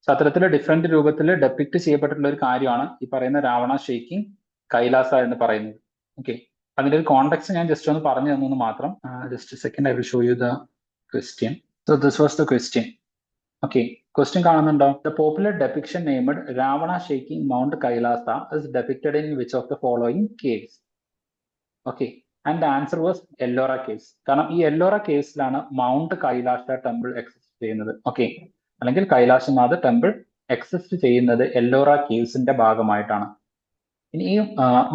അത്തരത്തിൽ ഡിഫറെന്റ് രൂപത്തിൽ ഡെപ്പിക്ട് ചെയ്യപ്പെട്ടിട്ടുള്ള ഒരു കാര്യമാണ് ഈ പറയുന്ന രാവണ ഷെയ്ക്കിംഗ് കൈലാസ എന്ന് പറയുന്നത്. ഓക്കെ, അതിന്റെ ഒരു കോണ്ടെക്സ്റ്റ് ഞാൻ ജസ്റ്റ് ഒന്ന് പറഞ്ഞു തന്നു മാത്രം. Just second, I will show you the question. So this was the question. Okay, question കാണുന്നുണ്ടോ? The popular depiction named Ravana shaking mount Kailasa is depicted in which of the following caves? Okay, and the answer was Ellora caves. കാരണം ഈ എല്ലോറ കേവ്സിലാണ് മൗണ്ട് കൈലാസ ടെമ്പിൾ എക്സിസ്റ്റ് ചെയ്യുന്നത്. ഓക്കെ, അല്ലെങ്കിൽ കൈലാസനാഥ് ടെമ്പിൾ എക്സിസ്റ്റ് ചെയ്യുന്നത് എല്ലോറ കേവ്സിന്റെ ഭാഗമായിട്ടാണ്. ഇനി ഈ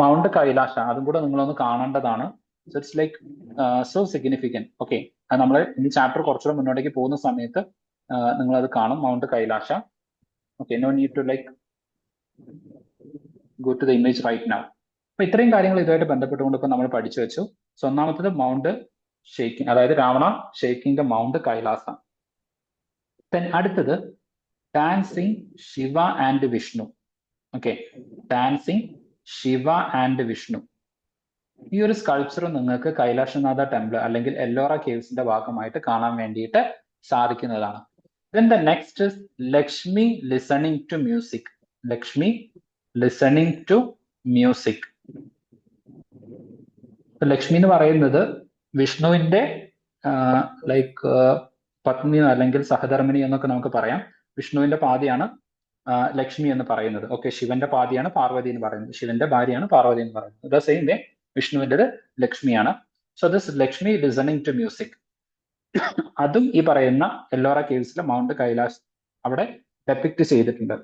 മൗണ്ട് കൈലാസ അതും കൂടെ നിങ്ങളൊന്ന് കാണേണ്ടതാണ്. So it's like so significant. Okay, അത് നമ്മൾ ഈ ചാപ്റ്റർ കുറച്ചുകൂടെ മുന്നോട്ടേക്ക് പോകുന്ന സമയത്ത് നിങ്ങൾ അത് കാണും, mount Kailasa. Okay, no need to like go to the image right now. അപ്പൊ ഇത്രയും കാര്യങ്ങൾ ഇതുമായിട്ട് ബന്ധപ്പെട്ടുകൊണ്ട് ഇപ്പൊ നമ്മൾ പഠിച്ചു വെച്ചു. സോ ഒന്നാമത്തത് മൗണ്ട് ഷെയ്ക്കിംഗ്, അതായത് Ravana shaking the mount Kailasa. Then അടുത്തത് dancing Shiva and Vishnu. Okay, dancing Shiva and Vishnu. ഈ ഒരു സ്കൾപ്ചർ നിങ്ങൾക്ക് കൈലാസനാഥ ടെമ്പിൾ അല്ലെങ്കിൽ എല്ലോറ കേവ്സിന്റെ ഭാഗമായിട്ട് കാണാൻ വേണ്ടിയിട്ട് സാധിക്കുന്നതാണ്. Then the next is Lakshmi listening to music. Lakshmi listening to music. Lakshmi എന്ന് പറയുന്നത് വിഷ്ണുവിന്റെ ലൈക്ക് പത്നി അല്ലെങ്കിൽ സഹധർമ്മിണി എന്നൊക്കെ നമുക്ക് പറയാം. വിഷ്ണുവിന്റെ പാതിയാണ് ലക്ഷ്മി എന്ന് പറയുന്നത്. ഓക്കെ, ശിവന്റെ പാതിയാണ് പാർവതി എന്ന് പറയുന്നത്. ശിവന്റെ ഭാര്യയാണ് പാർവതി എന്ന് പറയുന്നത്. ദ സെയിം വേ വിഷ്ണുവിൻ്റെത് ലക്ഷ്മിയാണ്. So this Lakshmi listening to music അതും ഈ പറയുന്ന എല്ലോറ കേവ്സിലെ മൗണ്ട് കൈലാസ് അവിടെ ഡെപിക്ട് ചെയ്തിട്ടുണ്ട്.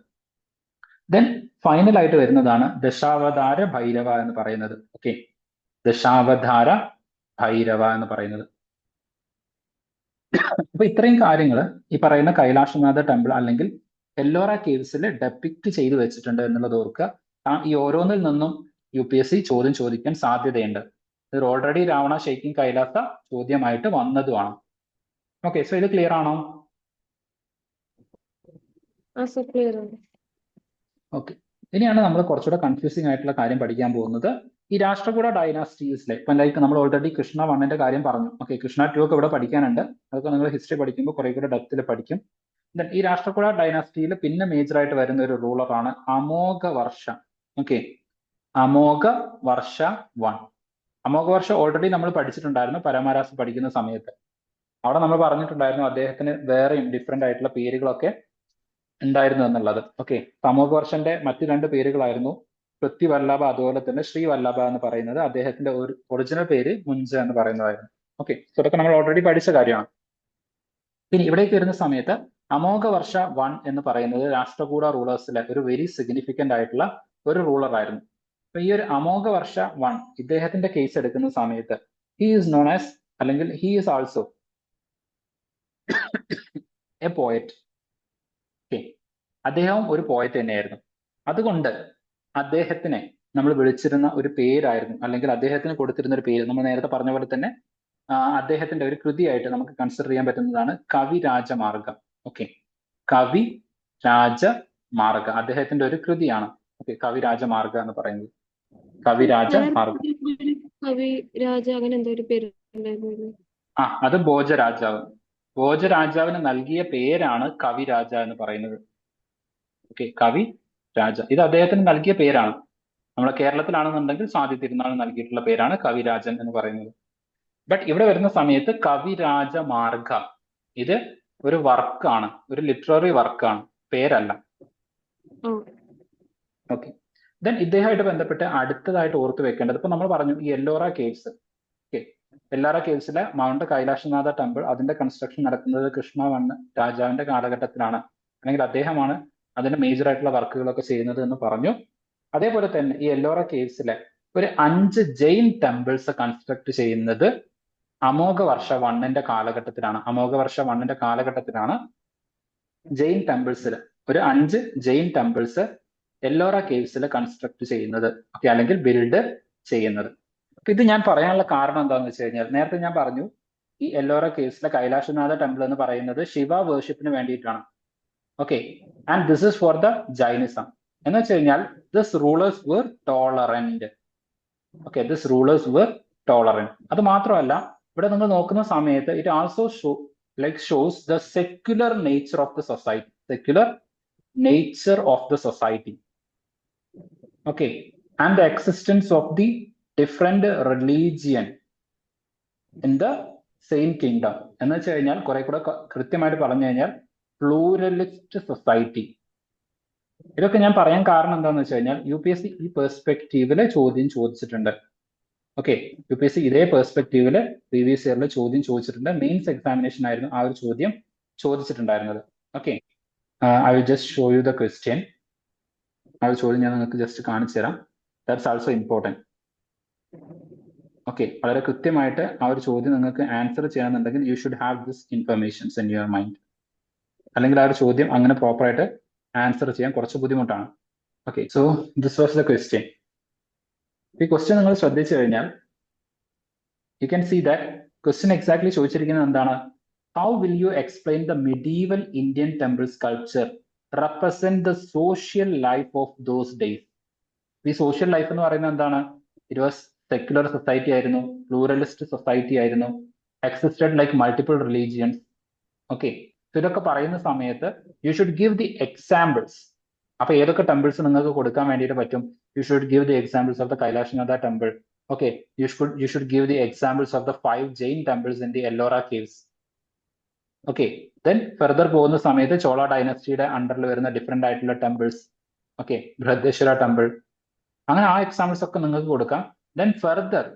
ദെൻ ഫൈനൽ ആയിട്ട് വരുന്നതാണ് ദശാവതാര ഭൈരവ എന്ന് പറയുന്നത്. ഓക്കെ, ദശാവതാര ഭൈരവ എന്ന് പറയുന്നത്. അപ്പൊ ഇത്രയും കാര്യങ്ങൾ ഈ പറയുന്ന കൈലാസനാഥ ടെമ്പിൾ അല്ലെങ്കിൽ എല്ലോറ കേവ്സിൽ ഡെപിക്ട് ചെയ്തു വെച്ചിട്ടുണ്ട് എന്നുള്ളത് ഓർക്കുക. ഈ ഓരോന്നിൽ നിന്നും UPSC ചോദ്യം ചോദിക്കാൻ സാധ്യതയുണ്ട്. ഇത് ഓൾറെഡി രാവണ ഷെയ്ക്കിംഗ് കൈലാസ ചോദ്യമായിട്ട് വന്നതുമാണ്. ഓക്കെ, സോ ഇത് ക്ലിയർ ആണോ? ഓക്കെ, ഇനിയാണ് നമ്മൾ കുറച്ചുകൂടെ കൺഫ്യൂസിംഗ് ആയിട്ടുള്ള കാര്യം പഠിക്കാൻ പോകുന്നത്. ഈ രാഷ്ട്രകൂട ഡൈനാസ്റ്റീസിലെ ഇപ്പം ലൈക്ക് നമ്മൾ ഓൾറെഡി കൃഷ്ണ 1ന്റെ കാര്യം പറഞ്ഞു. ഓക്കെ, കൃഷ്ണ 2 ഒക്കെ ഇവിടെ പഠിക്കാനുണ്ട്. അതൊക്കെ നിങ്ങൾ ഹിസ്റ്ററി പഠിക്കുമ്പോൾ കുറെ കൂടെ ഡെപ്തിൽ പഠിക്കും. ഈ രാഷ്ട്രകൂട ഡൈനാസ്റ്റിയിൽ പിന്നെ മേജർ ആയിട്ട് വരുന്ന ഒരു റൂളറാണ് അമോഘവർഷ. ഓക്കെ, അമോഘവർഷ 1. അമോഘവർഷ ഓൾറെഡി നമ്മൾ പഠിച്ചിട്ടുണ്ടായിരുന്നു പരമാരാസ് പഠിക്കുന്ന സമയത്ത്. അവിടെ നമ്മൾ പറഞ്ഞിട്ടുണ്ടായിരുന്നു അദ്ദേഹത്തിന് വേറെയും ഡിഫറെന്റ് ആയിട്ടുള്ള പേരുകളൊക്കെ ഉണ്ടായിരുന്നു എന്നുള്ളത്. ഓക്കെ, അമോഘവർഷന്റെ മറ്റു 2 പേരുകളായിരുന്നു പൃഥ്വി വല്ലഭ, അതുപോലെ തന്നെ ശ്രീ വല്ലഭ എന്ന് പറയുന്നത്. അദ്ദേഹത്തിന്റെ ഒരു ഒറിജിനൽ പേര് മുഞ്ച എന്ന് പറയുന്നതായിരുന്നു. ഓക്കെ, ഇതൊക്കെ നമ്മൾ ഓൾറെഡി പഠിച്ച കാര്യമാണ്. പിന്നെ ഇവിടേക്ക് വരുന്ന സമയത്ത് അമോഘവർഷ 1 എന്ന് പറയുന്നത് രാഷ്ട്രകൂട റൂളേഴ്സിലെ ഒരു വെരി സിഗ്നിഫിക്കന്റ് ആയിട്ടുള്ള ഒരു റൂളർ ആയിരുന്നു. അപ്പൊ ഈ ഒരു അമോഘവർഷ 1 ഇദ്ദേഹത്തിന്റെ കേസ് എടുക്കുന്ന സമയത്ത് ഹി ഈസ് നോൺ ആസ്, അല്ലെങ്കിൽ he is also A poet. Okay, അദ്ദേഹവും ഒരു പോയറ്റ് തന്നെയായിരുന്നു. അതുകൊണ്ട് അദ്ദേഹത്തിനെ നമ്മൾ വിളിച്ചിരുന്ന ഒരു പേരായിരുന്നു, അല്ലെങ്കിൽ അദ്ദേഹത്തിന് കൊടുത്തിരുന്ന ഒരു പേര് നമ്മൾ നേരത്തെ പറഞ്ഞ പോലെ തന്നെ അദ്ദേഹത്തിന്റെ ഒരു കൃതിയായിട്ട് നമുക്ക് കൺസിഡർ ചെയ്യാൻ പറ്റുന്നതാണ് കവിരാജമാർഗം. ഓക്കെ, കവി രാജമാർഗ അദ്ദേഹത്തിന്റെ ഒരു കൃതിയാണ്. ഓക്കെ, കവിരാജമാർഗ എന്ന് പറയുന്നത് കവിരാജമാർഗം. കവി രാജ അങ്ങനെ എന്തോ ഒരു പേര് ഉണ്ടായിരുന്നു. അത് ഭോജരാജാവ്. ഭോജരാജാവിന് നൽകിയ പേരാണ് കവിരാജ എന്ന് പറയുന്നത്. ഓക്കെ, കവി രാജ ഇത് അദ്ദേഹത്തിന് നൽകിയ പേരാണ്. നമ്മുടെ കേരളത്തിലാണെന്നുണ്ടെങ്കിൽ സ്വാതി തിരുനാൾ നൽകിയിട്ടുള്ള പേരാണ് കവിരാജൻ എന്ന് പറയുന്നത്. ബട്ട് ഇവിടെ വരുന്ന സമയത്ത് കവിരാജമാർഗ ഇത് ഒരു വർക്കാണ്, ഒരു ലിറ്റററി വർക്കാണ്, പേരല്ല. ഓക്കെ, ദെൻ ഇദ്ദേഹമായിട്ട് ബന്ധപ്പെട്ട് അടുത്തതായിട്ട് ഓർത്തു വെക്കേണ്ടത്, ഇപ്പൊ നമ്മൾ പറഞ്ഞു ഈ എല്ലോറ കേവ്സ്. ഓക്കെ, എല്ലോറ കേവ്സിലെ മൗണ്ട് കൈലാശനാഥ ടെമ്പിൾ അതിന്റെ കൺസ്ട്രക്ഷൻ നടക്കുന്നത് കൃഷ്ണവർമ്മ രാജാവിന്റെ കാലഘട്ടത്തിലാണ്, അല്ലെങ്കിൽ അദ്ദേഹമാണ് അതിന്റെ മേജർ ആയിട്ടുള്ള വർക്കുകളൊക്കെ ചെയ്യുന്നത് എന്ന് പറഞ്ഞു. അതേപോലെ തന്നെ ഈ എല്ലോറ കേവ്സിലെ ഒരു 5 ജെയിൻ ടെമ്പിൾസ് കൺസ്ട്രക്ട് ചെയ്യുന്നത് അമോഘവർഷ 1ന്റെ കാലഘട്ടത്തിലാണ്. അമോഘവർഷ 1ന്റെ കാലഘട്ടത്തിലാണ് ജെയിൻ ടെമ്പിൾസിൽ ഒരു 5 ജെയിൻ ടെമ്പിൾസ് എല്ലോറ കേവ്സിൽ കൺസ്ട്രക്ട് ചെയ്യുന്നത്. ഓക്കെ, അല്ലെങ്കിൽ ബിൽഡ് ചെയ്യുന്നത്. അപ്പൊ ഇത് ഞാൻ പറയാനുള്ള കാരണം എന്താണെന്ന് വെച്ച് കഴിഞ്ഞാൽ, നേരത്തെ ഞാൻ പറഞ്ഞു ഈ എല്ലോറ കേവ്സിലെ കൈലാശനാഥ ടെമ്പിൾ എന്ന് പറയുന്നത് ശിവ വേർഷിപ്പിന് വേണ്ടിയിട്ടാണ്. Okay, and this is for the Jainism. എന്ന് വെച്ച് കഴിഞ്ഞാൽ this rulers were tolerant. Okay, this rulers were tolerant. അത് മാത്രമല്ല, ഇവിടെ നിങ്ങൾ നോക്കുന്ന സമയത്ത് it also shows the secular nature of the society. Secular nature of the society. Okay, and the existence of the different religion in the same kingdom. എന്ന് വെച്ച് കഴിഞ്ഞാൽ കുറെ കൂടെ കൃത്യമായിട്ട് പറഞ്ഞു കഴിഞ്ഞാൽ പ്ലൂറലിസ്റ്റ് സൊസൈറ്റി. ഇതൊക്കെ ഞാൻ പറയാൻ കാരണം എന്താണെന്ന് വെച്ച് കഴിഞ്ഞാൽ UPSC ഈ പെർസ്പെക്റ്റീവില് ചോദ്യം ചോദിച്ചിട്ടുണ്ട്. ഓക്കെ, UPSC ഇതേ പെർസ്പെക്റ്റീവില് പ്രീവിയസ് ഇയറിൽ ചോദ്യം ചോദിച്ചിട്ടുണ്ട്. മെയിൻസ് എക്സാമിനേഷൻ ആയിരുന്നു ആ ഒരു ചോദ്യം ചോദിച്ചിട്ടുണ്ടായിരുന്നത്. Okay, I will just show you the question. ആ ഒരു ചോദ്യം ഞാൻ നിങ്ങൾക്ക് ജസ്റ്റ് കാണിച്ചു തരാം. That's also important. ഓക്കെ, വളരെ കൃത്യമായിട്ട് ആ ഒരു ചോദ്യം നിങ്ങൾക്ക് ആൻസർ ചെയ്യണമെന്നുണ്ടെങ്കിൽ U should have this informations in your mind. അല്ലെങ്കിൽ ആ ഒരു ചോദ്യം അങ്ങനെ പ്രോപ്പറായിട്ട് ആൻസർ ചെയ്യാൻ കുറച്ച് ബുദ്ധിമുട്ടാണ്. Okay, so this was the question. ഈ ക്വസ്റ്റ്യൻ നിങ്ങൾ ശ്രദ്ധിച്ചു കഴിഞ്ഞാൽ you can see that question exactly ചോദിച്ചിരിക്കുന്നത് എന്താണ്? How will you explain the medieval Indian temple sculpture represent the social life of those days? ഈ സോഷ്യൽ ലൈഫ് എന്ന് പറയുന്നത് എന്താണ്? ഇറ്റ് വാസ് സെക്യുലർ സൊസൈറ്റി ആയിരുന്നു, പ്ലൂറലിസ്റ്റ് സൊസൈറ്റി ആയിരുന്നു, existed like multiple religions. Okay, ഇതൊക്കെ പറയുന്ന സമയത്ത് you should give the examples. അപ്പൊ ഏതൊക്കെ ടെമ്പിൾസ് നിങ്ങൾക്ക് കൊടുക്കാൻ വേണ്ടിയിട്ട് പറ്റും? You should give the examples of the Kailashanatha temple. Okay, you should give the examples of the 5 Jain temples in the Ellora caves. Okay, then further പോകുന്ന സമയത്ത് ചോള ഡൈനസ്റ്റിയുടെ അണ്ടറിൽ വരുന്ന ഡിഫറെന്റ് ആയിട്ടുള്ള ടെമ്പിൾസ്. ഓക്കെ, ബൃഹദേശ്വര ടെമ്പിൾ, അങ്ങനെ ആ എക്സാമ്പിൾസ് ഒക്കെ നിങ്ങൾക്ക് കൊടുക്കാം. ദെൻ ഫെർദർ,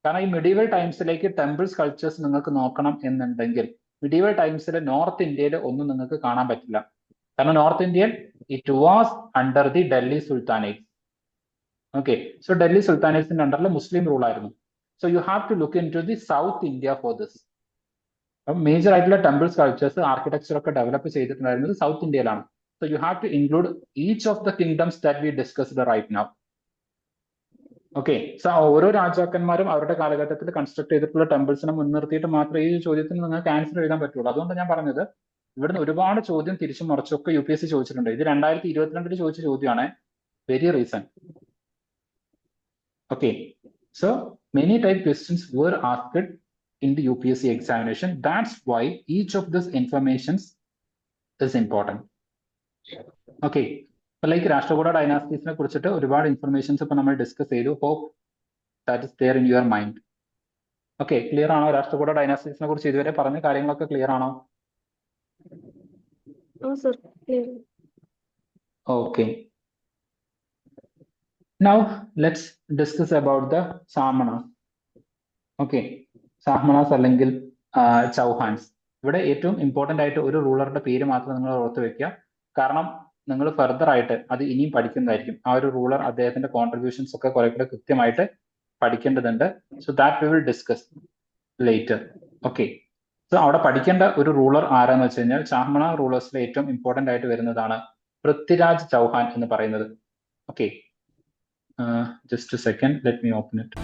കാരണം ഈ മിഡീവൽ ടൈംസിലേക്ക് ടെമ്പിൾ സ്കൾപ്ചേഴ്സ് നിങ്ങൾക്ക് നോക്കണം എന്നുണ്ടെങ്കിൽ മിഡീവൽ ടൈംസിൽ നോർത്ത് ഇന്ത്യയിൽ ഒന്നും നിങ്ങൾക്ക് കാണാൻ പറ്റില്ല. കാരണം നോർത്ത് ഇന്ത്യയിൽ it was under the Delhi sultanate. Okay, so Delhi സുൽത്താനേറ്റ്സിന്റെ അണ്ടറിൽ മുസ്ലിം റൂൾ ആയിരുന്നു. So you have to look into the south India for this. അപ്പം മേജർ ആയിട്ടുള്ള ടെമ്പിൾ സ്കൾപ്ചേഴ്സ് ആർക്കിടെക്ചർ ഒക്കെ ഡെവലപ്പ് ചെയ്തിട്ടുണ്ടായിരുന്നത് സൗത്ത് ഇന്ത്യയിലാണ്. So you have to include each of the kingdoms that we discussed right now. Okay, so ഓരോ രാജാക്കന്മാരും അവരുടെ കാലഘട്ടത്തിൽ കൺസ്ട്രക്ട് ചെയ്തിട്ടുള്ള ടെമ്പിൾസിനെ മുൻനിർത്തിയിട്ട് മാത്രമേ ഈ ചോദ്യത്തിന് നിങ്ങൾക്ക് ആൻസർ എഴുതാൻ പറ്റുള്ളൂ. അതുകൊണ്ട് ഞാൻ പറഞ്ഞത് ഇവിടുന്ന് ഒരുപാട് ചോദ്യം തിരിച്ചും മറിച്ചൊക്കെ UPSC ചോദിച്ചിട്ടുണ്ട്. ഇത് 2022 ചോദിച്ച ചോദ്യമാണ്. Very reason. Okay, so many type questions were asked in the UPSC examination. That's why each of this informations is important. Okay, like Rashtrakuta ഡൈനാസ്റ്റീസിനെ കുറിച്ചിട്ട് ഒരുപാട് ഇൻഫർമേഷൻസ് ഇപ്പൊ നമ്മൾ ഡിസ്കസ് ചെയ്തു. Hope that is clear in your mind. Okay, clear ആണോ? രാഷ്ട്രകൂട ഡൈനാസ്റ്റീസിനെ കുറിച്ച് ഇതുവരെ പറഞ്ഞ കാര്യങ്ങളൊക്കെ ക്ലിയർ ആണോ? Okay, now let's discuss about the Chahamanas. Okay, Chahamanas അല്ലെങ്കിൽ ചൗഹാൻസ്. ഇവിടെ ഏറ്റവും ഇമ്പോർട്ടന്റ് ആയിട്ട് ഒരു റൂളറുടെ പേര് മാത്രം നിങ്ങൾ ഓർത്ത് വെക്കുക. കാരണം നിങ്ങൾ ഫർദർ ആയിട്ട് അത് ഇനിയും പഠിക്കുന്നതായിരിക്കും. ആ ഒരു റൂളർ, അദ്ദേഹത്തിന്റെ കോൺട്രിബ്യൂഷൻസ് ഒക്കെ കുറെ കൂടെ കൃത്യമായിട്ട് പഠിക്കേണ്ടതുണ്ട്. So that we will discuss later. Okay, so അവിടെ പഠിക്കേണ്ട ഒരു റൂളർ ആരാന്ന് വെച്ച് കഴിഞ്ഞാൽ ചാഹ്മണ റൂളേഴ്സിലെ ഏറ്റവും ഇമ്പോർട്ടന്റ് ആയിട്ട് വരുന്നതാണ് പൃഥ്വിരാജ് ചൗഹാൻ എന്ന് പറയുന്നത്? Okay, just A second, let me open it.